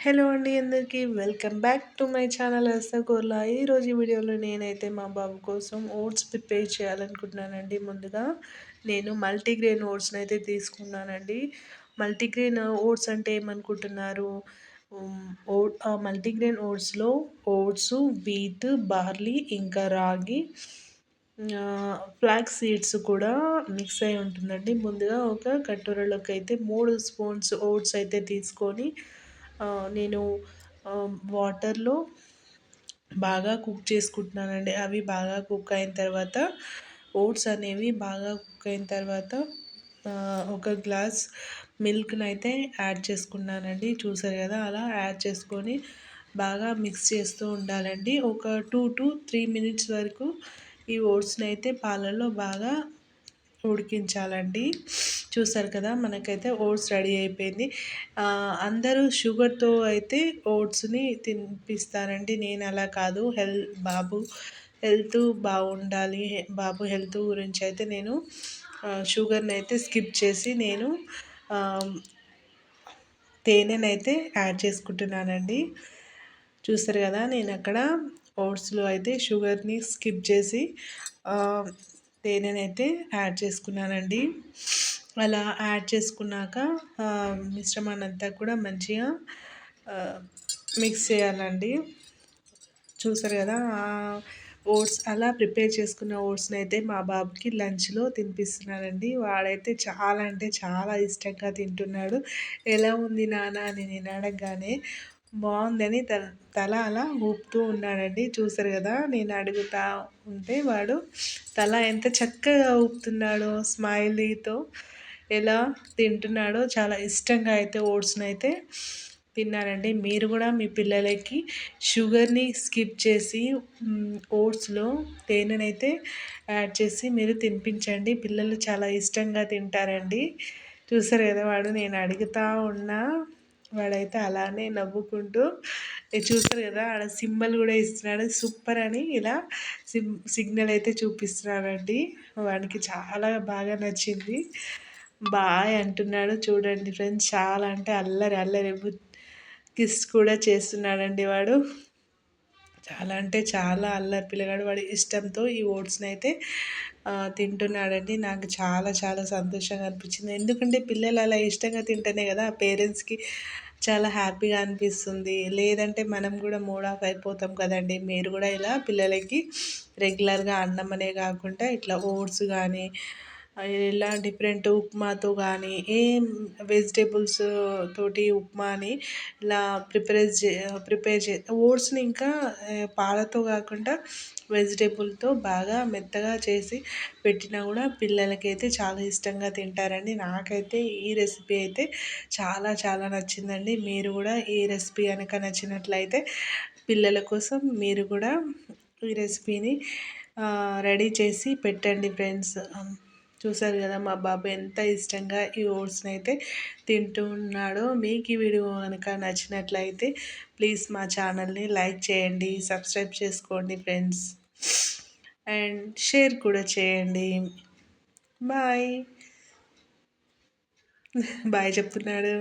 Hello అండి అందరికీ welcome back to my channel rasgulla. ఈరోజు ఈ వీడియోలో నేనైతే మా బాబు కోసం ఓట్స్ ప్రిపేర్ చేయాలనుకుంటున్నానండి. ముందుగా నేను మల్టీగ్రెయిన్ ఓట్స్ని అయితే తీసుకున్నానండి. మల్టీగ్రెయిన్ ఓట్స్ అంటే ఏమనుకుంటున్నారు? మల్టీగ్రెయిన్ ఓట్స్లో ఓట్స్, వీట్, బార్లీ, ఇంకా రాగి, ఫ్లాక్స్ సీడ్స్ కూడా మిక్స్ అయి ఉంటుందండి. ముందుగా ఒక కటోరలోకి అయితే 3 స్పూన్స్ ఓట్స్ అయితే తీసుకొని నేను వాటర్లో బాగా కుక్ చేసుకుంటున్నానండి. అవి బాగా కుక్ అయిన తర్వాత ఓట్స్ అనేవి బాగా కుక్ అయిన తర్వాత ఒక గ్లాస్ మిల్క్ని అయితే యాడ్ చేసుకున్నానండి. చూసారు కదా, అలా యాడ్ చేసుకొని బాగా మిక్స్ చేస్తూ ఉండాలండి. ఒక 2 to 3 మినిట్స్ వరకు ఈ ఓట్స్ని అయితే పాలల్లో బాగా ఉడికించాలండి. చూసారు కదా, మనకైతే ఓట్స్ రెడీ అయిపోయింది. అందరూ షుగర్తో అయితే ఓట్స్ని తినిపిస్తారండి. నేను అలా కాదు, బాబు హెల్త్ బాగుండాలి, బాబు హెల్త్ గురించి అయితే నేను షుగర్ని అయితే స్కిప్ చేసి నేను తేనెనైతే యాడ్ చేసుకుంటున్నానండి. చూస్తారు కదా, నేను అక్కడ ఓట్స్లో అయితే షుగర్ని స్కిప్ చేసి తేనెనైతే యాడ్ చేసుకున్నానండి. అలా యాడ్ చేసుకున్నాక మిశ్రమాన్ని అంతా కూడా మంచిగా మిక్స్ చేయాలండి. చూసారు కదా, ఓట్స్ అలా ప్రిపేర్ చేసుకున్న ఓట్స్ని అయితే మా బాబుకి లంచ్లో తినిపిస్తున్నానండి. వాడైతే చాలా అంటే చాలా ఇష్టంగా తింటున్నాడు. ఎలా ఉంది నాన్న అని నేను అడగగానే బాగుందని తల అలా ఊపుతూ ఉన్నాడండి. చూసారు కదా, నేను అడుగుతా ఉంటే వాడు తల ఎంత చక్కగా ఊపుతున్నాడో, స్మైలీతో ఎలా తింటున్నాడో. చాలా ఇష్టంగా అయితే ఓట్స్ని అయితే తిన్నారండి. మీరు కూడా మీ పిల్లలకి షుగర్ని స్కిప్ చేసి ఓట్స్లో తేనెనైతే యాడ్ చేసి మీరు తినిపించండి. పిల్లలు చాలా ఇష్టంగా తింటారండి. చూసారు కదా, వాడు నేను అడుగుతా ఉన్నా వాడైతే అలానే నవ్వుకుంటూ చూసారు కదా, ఆడ సింబల్ కూడా ఇస్తున్నాడు, సూపర్ అని ఇలా సిగ్నల్ అయితే చూపిస్తున్నాడండి. వాడికి చాలా బాగా నచ్చింది. బాయ్ అంటున్నాడు చూడండి ఫ్రెండ్స్. చాలా అంటే అల్లరి అల్లరి కిస్ కూడా చేస్తున్నాడండి వాడు. చాలా అంటే చాలా అల్లరి పిల్లగాడు. వాడి ఇష్టంతో ఈ ఓట్స్ని అయితే తింటున్నాడండి. నాకు చాలా చాలా సంతోషంగా అనిపించింది. ఎందుకంటే పిల్లలు అలా ఇష్టంగా తింటేనే కదా పేరెంట్స్కి చాలా హ్యాపీగా అనిపిస్తుంది. లేదంటే మనం కూడా మూడ్ ఆఫ్ అయిపోతాం కదండి. మీరు కూడా ఇలా పిల్లలకి రెగ్యులర్గా అన్నం అనే కాకుండా ఇట్లా ఓట్స్ కానీ ఇలా డిఫరెంట్ ఉప్మాతో కానీ ఏం వెజిటేబుల్స్ తోటి ఉప్మాని ఇలా ప్రిపేర్ చే ఓట్స్ని ఇంకా పాలతో కాకుండా వెజిటేబుల్తో బాగా మెత్తగా చేసి పెట్టినా కూడా పిల్లలకైతే చాలా ఇష్టంగా తింటారండి. నాకైతే ఈ రెసిపీ అయితే చాలా చాలా నచ్చిందండి. మీరు కూడా ఈ రెసిపీ కనుక నచ్చినట్లయితే పిల్లల కోసం మీరు కూడా ఈ రెసిపీని రెడీ చేసి పెట్టండి ఫ్రెండ్స్. చూసారు కదా, మా బాబు ఎంత ఇష్టంగా ఈ ఓట్స్ని అయితే తింటూ ఉన్నాడో. మీకు ఈ వీడియో కనుక నచ్చినట్లయితే ప్లీజ్ మా ఛానల్ని లైక్ చేయండి, సబ్స్క్రైబ్ చేసుకోండి ఫ్రెండ్స్, అండ్ షేర్ కూడా చేయండి. బాయ్ బాయ్ చెప్తున్నాడు.